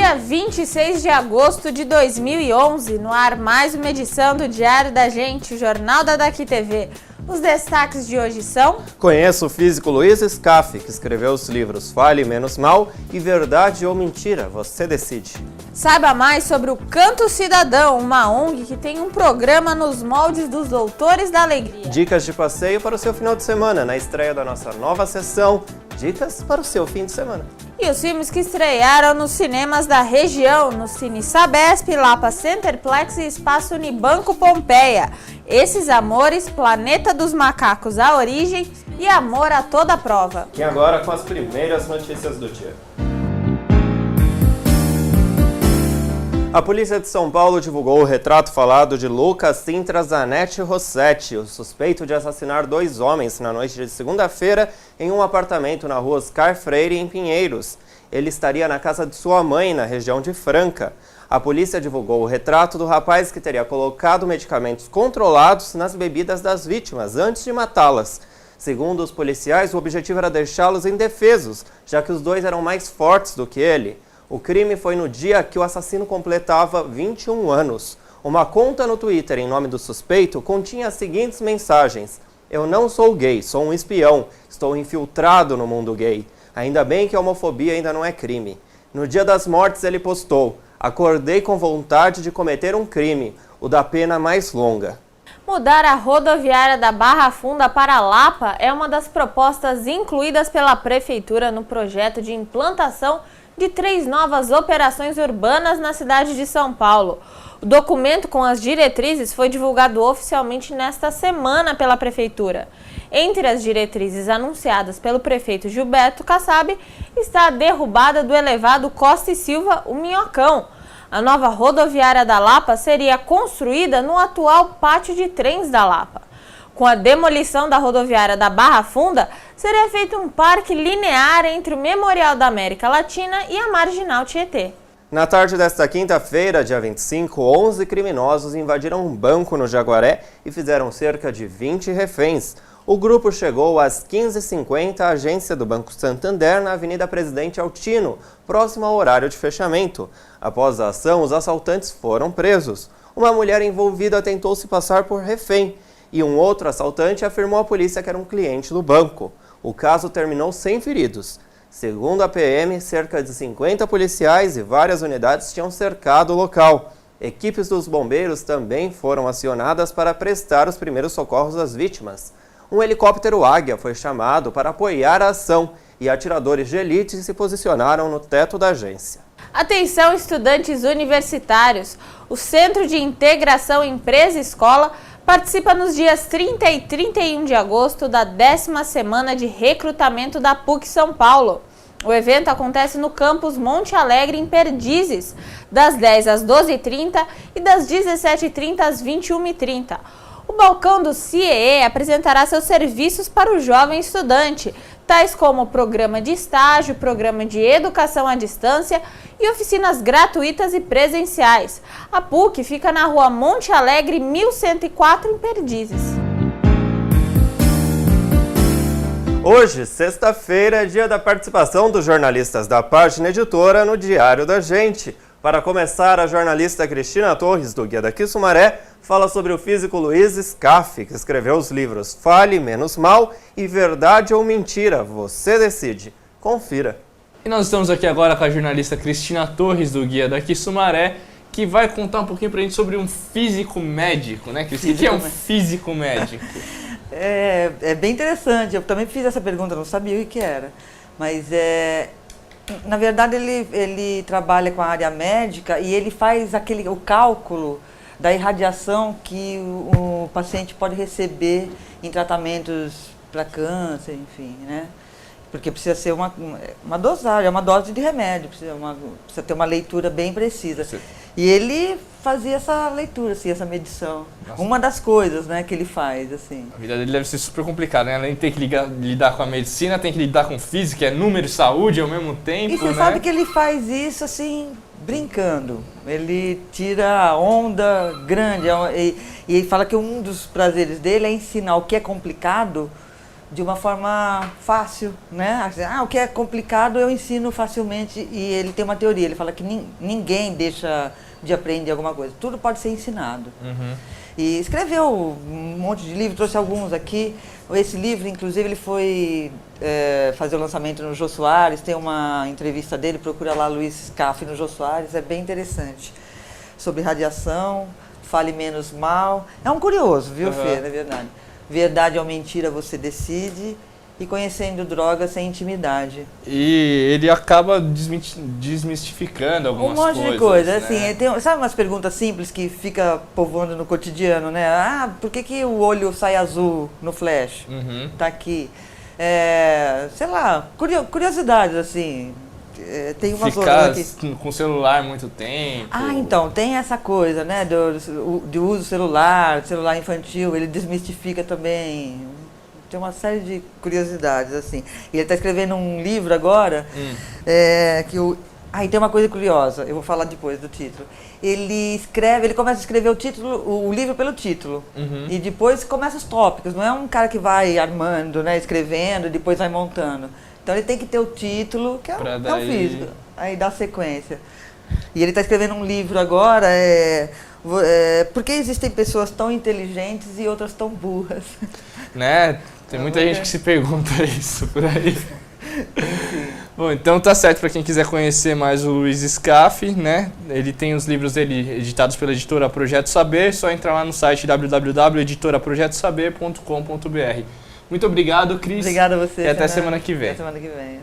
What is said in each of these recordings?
Dia 26 de agosto de 2011, no ar mais uma edição do Diário da Gente, o jornal da Daqui TV. Os destaques de hoje são... Conheça o físico Luiz Scaff, que escreveu os livros Fale Menos Mal e Verdade ou Mentira, você decide. Saiba mais sobre o Canto Cidadão, uma ONG que tem um programa nos moldes dos Doutores da Alegria. Dicas de passeio para o seu final de semana, na estreia da nossa nova sessão Dicas para o seu fim de semana. E os filmes que estrearam nos cinemas da região, no Cine Sabesp, Lapa Centerplex e Espaço Unibanco Pompeia. Esses Amores, Planeta dos Macacos, A Origem e Amor a Toda Prova. E agora com as primeiras notícias do dia. A polícia de São Paulo divulgou o retrato falado de Lucas Cintra Zanetti Rossetti, o suspeito de assassinar 2 homens na noite de segunda-feira em um apartamento na rua Oscar Freire, em Pinheiros. Ele estaria na casa de sua mãe, na região de Franca. A polícia divulgou o retrato do rapaz que teria colocado medicamentos controlados nas bebidas das vítimas antes de matá-las. Segundo os policiais, o objetivo era deixá-los indefesos, já que os 2 eram mais fortes do que ele. O crime foi no dia que o assassino completava 21 anos. Uma conta no Twitter em nome do suspeito continha as seguintes mensagens: "Eu não sou gay, sou um espião. Estou infiltrado no mundo gay. Ainda bem que a homofobia ainda não é crime." No dia das mortes ele postou: "Acordei com vontade de cometer um crime, o da pena mais longa." Mudar a rodoviária da Barra Funda para Lapa é uma das propostas incluídas pela Prefeitura no projeto de implantação de 3 novas operações urbanas na cidade de São Paulo. O documento com as diretrizes foi divulgado oficialmente nesta semana pela Prefeitura. Entre as diretrizes anunciadas pelo prefeito Gilberto Kassab está a derrubada do elevado Costa e Silva, o Minhocão. A nova rodoviária da Lapa seria construída no atual pátio de trens da Lapa. Com a demolição da rodoviária da Barra Funda, seria feito um parque linear entre o Memorial da América Latina e a Marginal Tietê. Na tarde desta quinta-feira, dia 25, 11 criminosos invadiram um banco no Jaguaré e fizeram cerca de 20 reféns. O grupo chegou às 15h50 à agência do Banco Santander, na Avenida Presidente Altino, próximo ao horário de fechamento. Após a ação, os assaltantes foram presos. Uma mulher envolvida tentou se passar por refém e um outro assaltante afirmou à polícia que era um cliente do banco. O caso terminou sem feridos. Segundo a PM, cerca de 50 policiais e várias unidades tinham cercado o local. Equipes dos bombeiros também foram acionadas para prestar os primeiros socorros às vítimas. Um helicóptero Águia foi chamado para apoiar a ação e atiradores de elite se posicionaram no teto da agência. Atenção, estudantes universitários! O Centro de Integração Empresa-Escola participa nos dias 30 e 31 de agosto da 10ª semana de recrutamento da PUC São Paulo. O evento acontece no campus Monte Alegre, em Perdizes, das 10 às 12h30 e das 17h30 às 21h30. O balcão do CIEE apresentará seus serviços para o jovem estudante, tais como programa de estágio, programa de educação à distância e oficinas gratuitas e presenciais. A PUC fica na rua Monte Alegre, 1104, em Perdizes. Hoje, sexta-feira, é dia da participação dos jornalistas da página editora no Diário da Gente. Para começar, a jornalista Cristina Torres, do Guia Daqui Sumaré, fala sobre o físico Luiz Scaff, que escreveu os livros Fale Menos Mal e Verdade ou Mentira, você decide. Confira. E nós estamos aqui agora com a jornalista Cristina Torres, do Guia Daqui Sumaré, que vai contar um pouquinho pra gente sobre um físico médico, né, Cristina? O que é um físico médico? É bem interessante, eu também fiz essa pergunta, não sabia o que era, mas na verdade ele trabalha com a área médica e ele faz o cálculo da irradiação que o paciente pode receber em tratamentos para câncer, enfim, né? Porque precisa ser uma dosagem, é uma dose de remédio, precisa ter uma leitura bem precisa. Sim. E ele fazia essa leitura, assim, essa medição. Nossa. Uma das coisas, né, que ele faz, assim. A vida dele deve ser super complicada, né? Além de ter que lidar com a medicina, tem que lidar com física, número e saúde ao mesmo tempo, e você sabe que ele faz isso, assim, brincando. Ele tira onda grande e ele fala que um dos prazeres dele é ensinar o que é complicado de uma forma fácil, né? O que é complicado eu ensino facilmente, e ele tem uma teoria, ele fala que ninguém deixa de aprender alguma coisa, tudo pode ser ensinado. E escreveu um monte de livros, trouxe alguns aqui. Esse livro, inclusive, ele foi fazer o lançamento no Jô Soares, tem uma entrevista dele, procura lá Luiz Scaff no Jô Soares, é bem interessante. Sobre radiação, fale menos mal. É um curioso, viu, Fê, na verdade. Verdade ou mentira você decide, e conhecendo drogas sem intimidade. E ele acaba desmistificando algumas coisas. Um monte de coisa, né? assim, sabe umas perguntas simples que fica povoando no cotidiano, né? Por que o olho sai azul no flash? Tá aqui. Sei lá, curiosidades, assim. Tem umas outras aqui. Com o celular muito tempo. Então, tem essa coisa, né, do uso celular infantil, ele desmistifica também. Tem uma série de curiosidades, assim. E ele está escrevendo um livro agora, tem uma coisa curiosa, eu vou falar depois do título. Ele começa a escrever o livro pelo título. E depois começa os tópicos, não é um cara que vai armando, né, escrevendo, e depois vai montando. Então ele tem que ter o título, que é o físico, aí dá sequência. E ele está escrevendo um livro agora, por que existem pessoas tão inteligentes e outras tão burras? Né? Tem muita gente que se pergunta isso por aí. Bom, então tá certo para quem quiser conhecer mais o Luiz Scaff, né? Ele tem os livros dele editados pela editora Projeto Saber, só entrar lá no site www.editoraprojetosaber.com.br. Muito obrigado, Cris. Obrigada a você. E até semana que vem. Até semana que vem.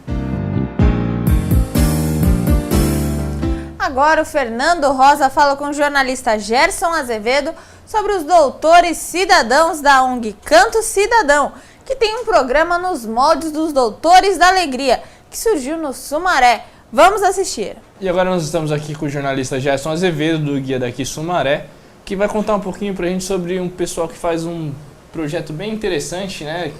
Agora o Fernando Rosa fala com o jornalista Gerson Azevedo sobre os doutores cidadãos da ONG Canto Cidadão, que tem um programa nos moldes dos Doutores da Alegria, que surgiu no Sumaré. Vamos assistir. E agora nós estamos aqui com o jornalista Gerson Azevedo, do Guia Daqui Sumaré, que vai contar um pouquinho pra gente sobre um pessoal que faz um projeto bem interessante, né?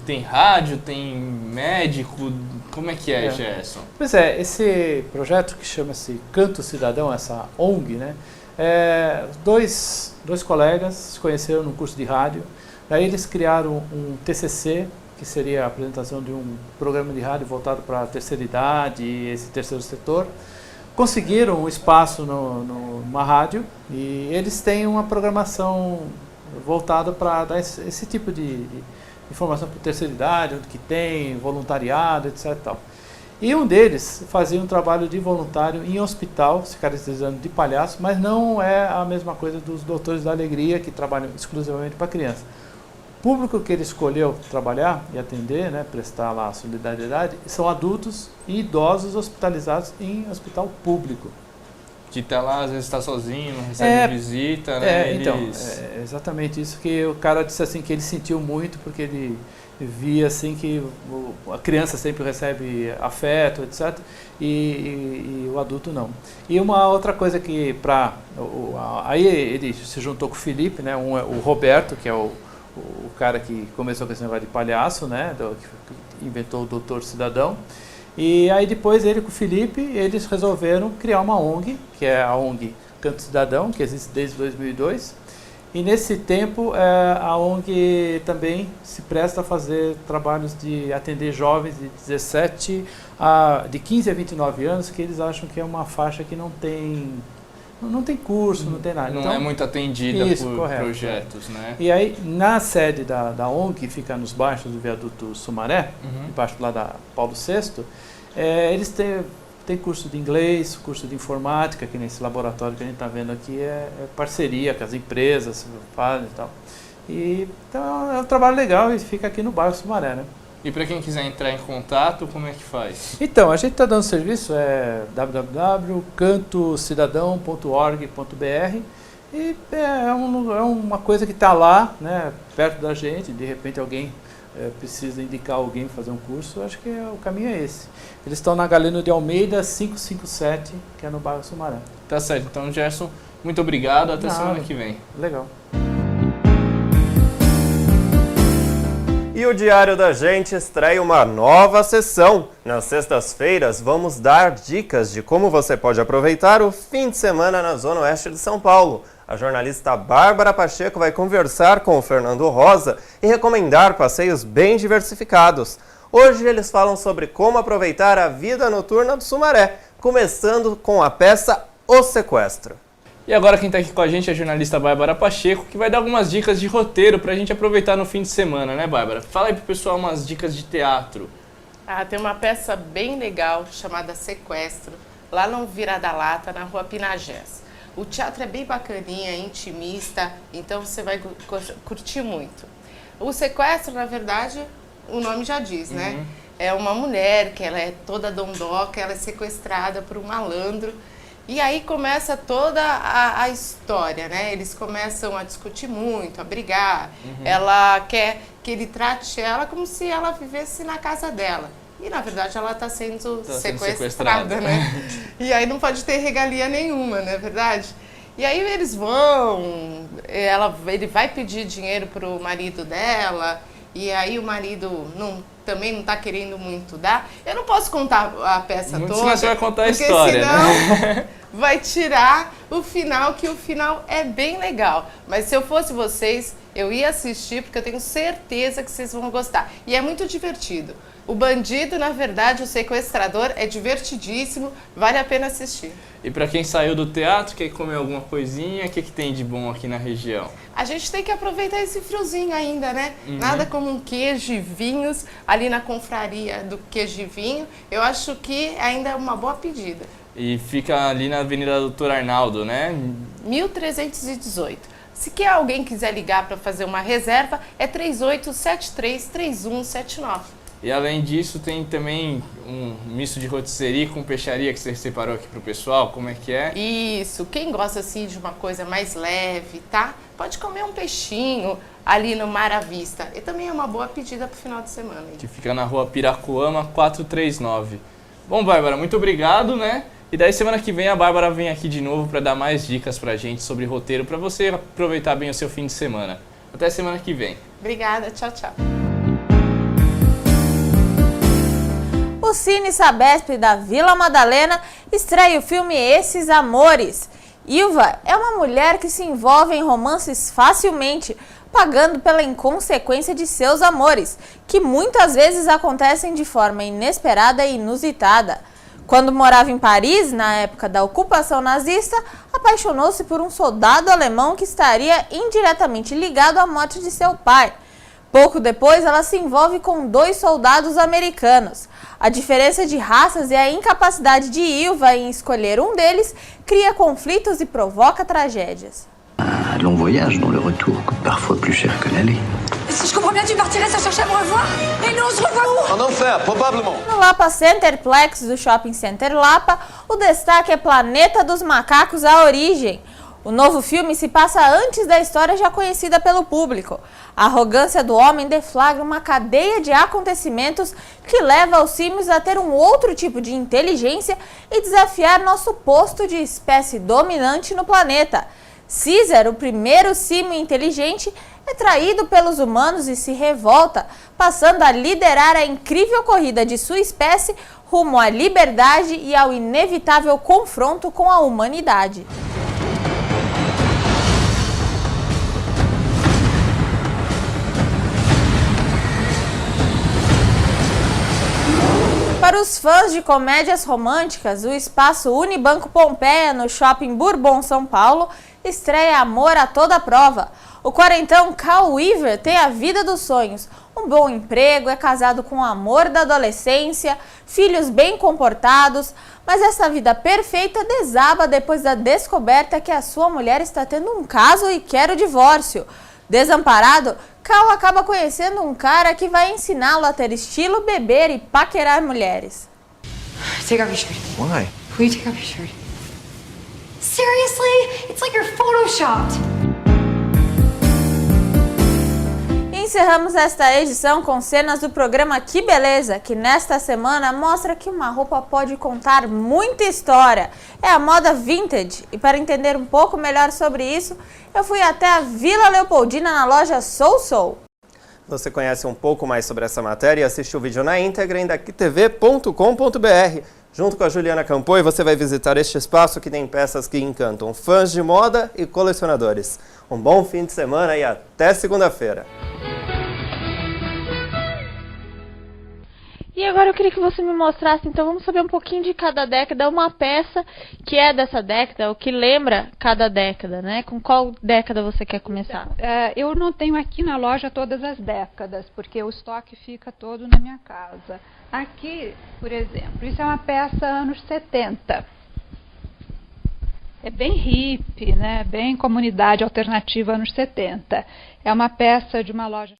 Tem rádio, tem médico. Como é que é, Gerson? Pois é, esse projeto que chama-se Canto Cidadão, essa ONG, né? Dois colegas se conheceram no curso de rádio. Daí eles criaram um TCC, que seria a apresentação de um programa de rádio voltado para a terceira idade e esse terceiro setor. Conseguiram um espaço numa rádio e eles têm uma programação voltada para dar esse tipo de informação para a terceira idade, onde que tem voluntariado, etc. E tal. E um deles fazia um trabalho de voluntário em hospital, se caracterizando de palhaço, mas não é a mesma coisa dos Doutores da Alegria, que trabalham exclusivamente para criança. O público que ele escolheu trabalhar e atender, né, prestar lá a solidariedade, são adultos e idosos hospitalizados em hospital público. Que tá lá, às vezes está sozinho, não recebe visita, né? Então, é exatamente isso que o cara disse assim, que ele sentiu muito, porque ele via assim que a criança sempre recebe afeto, etc. E o adulto não. E uma outra coisa que aí ele se juntou com o Felipe, né? O Roberto, que é o cara que começou com esse negócio de palhaço, né? Que inventou o Doutor Cidadão. E aí depois ele com o Felipe, eles resolveram criar uma ONG, que é a ONG Canto Cidadão, que existe desde 2002. E nesse tempo a ONG também se presta a fazer trabalhos de atender jovens de 15 a 29 anos, que eles acham que é uma faixa que não tem curso, não tem nada. Não então, é muito atendida por projetos, né? E aí, na sede da ONG, que fica nos baixos do viaduto Sumaré, embaixo lá da Paulo VI, eles têm curso de inglês, curso de informática, que nesse laboratório que a gente está vendo aqui é parceria com as empresas, fazem e tal. Então é um trabalho legal e fica aqui no bairro Sumaré, né? E para quem quiser entrar em contato, como é que faz? Então, a gente está dando serviço, www.cantocidadão.org.br, e é uma coisa que está lá, né, perto da gente. De repente alguém precisa indicar alguém para fazer um curso, acho que o caminho é esse. Eles estão na Galeno de Almeida 557, que é no bairro Sumaré. Tá certo, então Gerson, muito obrigado, até semana que vem. Legal. E o Diário da Gente estreia uma nova sessão. Nas sextas-feiras, vamos dar dicas de como você pode aproveitar o fim de semana na Zona Oeste de São Paulo. A jornalista Bárbara Pacheco vai conversar com o Fernando Rosa e recomendar passeios bem diversificados. Hoje eles falam sobre como aproveitar a vida noturna do Sumaré, começando com a peça O Sequestro. E agora quem está aqui com a gente é a jornalista Bárbara Pacheco, que vai dar algumas dicas de roteiro para a gente aproveitar no fim de semana, né, Bárbara? Fala aí pro pessoal umas dicas de teatro. Tem uma peça bem legal chamada Sequestro, lá no Virada Lata, na Rua Pinagés. O teatro é bem bacaninha, intimista, então você vai curtir muito. O sequestro, na verdade, o nome já diz, né? É uma mulher que ela é toda dondoca, ela é sequestrada por um malandro. E aí começa toda a história, né? Eles começam a discutir muito, a brigar. Ela quer que ele trate ela como se ela vivesse na casa dela. E, na verdade, ela está sendo sequestrada, né? E aí não pode ter regalia nenhuma, não é verdade? E aí eles vão, ele vai pedir dinheiro para o marido dela, e aí o marido também não está querendo muito dar. Eu não posso contar a peça muito toda, senão você vai contar a porque história, senão né? vai tirar o final, que o final é bem legal. Mas se eu fosse vocês, eu ia assistir, porque eu tenho certeza que vocês vão gostar. E é muito divertido. O bandido, na verdade, o sequestrador, é divertidíssimo, vale a pena assistir. E para quem saiu do teatro, quer comer alguma coisinha, o que tem de bom aqui na região? A gente tem que aproveitar esse friozinho ainda, né? Nada como um queijo e vinhos ali na confraria do queijo e vinho. Eu acho que ainda é uma boa pedida. E fica ali na Avenida Doutor Arnaldo, né? 1318. Se alguém quiser ligar para fazer uma reserva, é 3873-3179. E além disso, tem também um misto de rotisserie com peixaria que você separou aqui pro pessoal, como é que é? Isso, quem gosta assim de uma coisa mais leve, tá? Pode comer um peixinho ali no Mar à Vista. E também é uma boa pedida pro final de semana. Que fica na Rua Piracuama 439. Bom, Bárbara, muito obrigado, né? E daí semana que vem a Bárbara vem aqui de novo para dar mais dicas pra gente sobre roteiro, para você aproveitar bem o seu fim de semana. Até semana que vem. Obrigada, tchau, tchau. O Cine Sabesp da Vila Madalena estreia o filme Esses Amores. Ilva é uma mulher que se envolve em romances facilmente, pagando pela inconsequência de seus amores, que muitas vezes acontecem de forma inesperada e inusitada. Quando morava em Paris, na época da ocupação nazista, apaixonou-se por um soldado alemão que estaria indiretamente ligado à morte de seu pai. Pouco depois, ela se envolve com 2 soldados americanos. A diferença de raças e a incapacidade de Ilva em escolher um deles cria conflitos e provoca tragédias. Un long voyage dont le retour coûte parfois plus cher que l'aller. Si je comprends bien, tu partirais sans chercher à me revoir? Et nous, on se revoit où? En enfer, probablement. No Lapa Centerplex do Shopping Center Lapa, o destaque é Planeta dos Macacos: A Origem. O novo filme se passa antes da história já conhecida pelo público. A arrogância do homem deflagra uma cadeia de acontecimentos que leva os símios a ter um outro tipo de inteligência e desafiar nosso posto de espécie dominante no planeta. Caesar, o primeiro símio inteligente, é traído pelos humanos e se revolta, passando a liderar a incrível corrida de sua espécie rumo à liberdade e ao inevitável confronto com a humanidade. Para os fãs de comédias românticas, o espaço Unibanco Pompeia, no Shopping Bourbon, São Paulo, estreia Amor a Toda Prova. O quarentão Cal Weaver tem a vida dos sonhos, um bom emprego, é casado com o amor da adolescência, filhos bem comportados, mas essa vida perfeita desaba depois da descoberta que a sua mulher está tendo um caso e quer o divórcio. Desamparado, Cal acaba conhecendo um cara que vai ensiná-lo a ter estilo, beber e paquerar mulheres. Take off your shirt. Why? Will you take off your shirt? Seriously? It's like you're photoshopped. E encerramos esta edição com cenas do programa Que Beleza, que nesta semana mostra que uma roupa pode contar muita história. É a moda vintage. E para entender um pouco melhor sobre isso, eu fui até a Vila Leopoldina na loja Soul. Você conhece um pouco mais sobre essa matéria e assiste o vídeo na íntegra em daquitv.com.br. Junto com a Juliana Campoy, você vai visitar este espaço que tem peças que encantam fãs de moda e colecionadores. Um bom fim de semana e até segunda-feira. E agora eu queria que você me mostrasse, então vamos saber um pouquinho de cada década, uma peça que é dessa década, o que lembra cada década, né? Com qual década você quer começar? Eu não tenho aqui na loja todas as décadas, porque o estoque fica todo na minha casa. Aqui, por exemplo, isso é uma peça anos 70. É bem hippie, né? Bem comunidade alternativa anos 70. É uma peça de uma loja